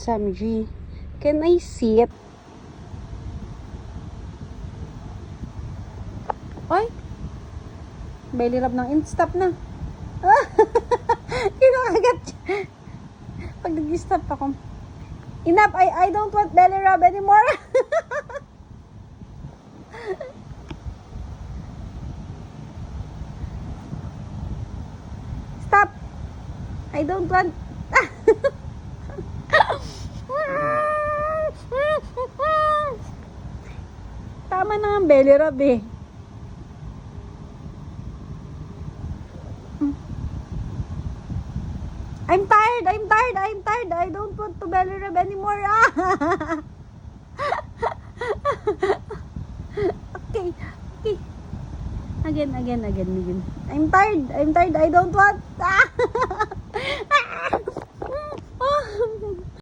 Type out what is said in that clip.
SMG. Can I sit? Oy! Belly rub ng stop na. Kinakagat. Pag nag-stop ako. Enough! I don't want belly rub anymore. Stop! I don't want... Tama na ang belly rub eh. I'm tired. I don't want to belly rub anymore. Okay. Again. I'm tired. I don't want.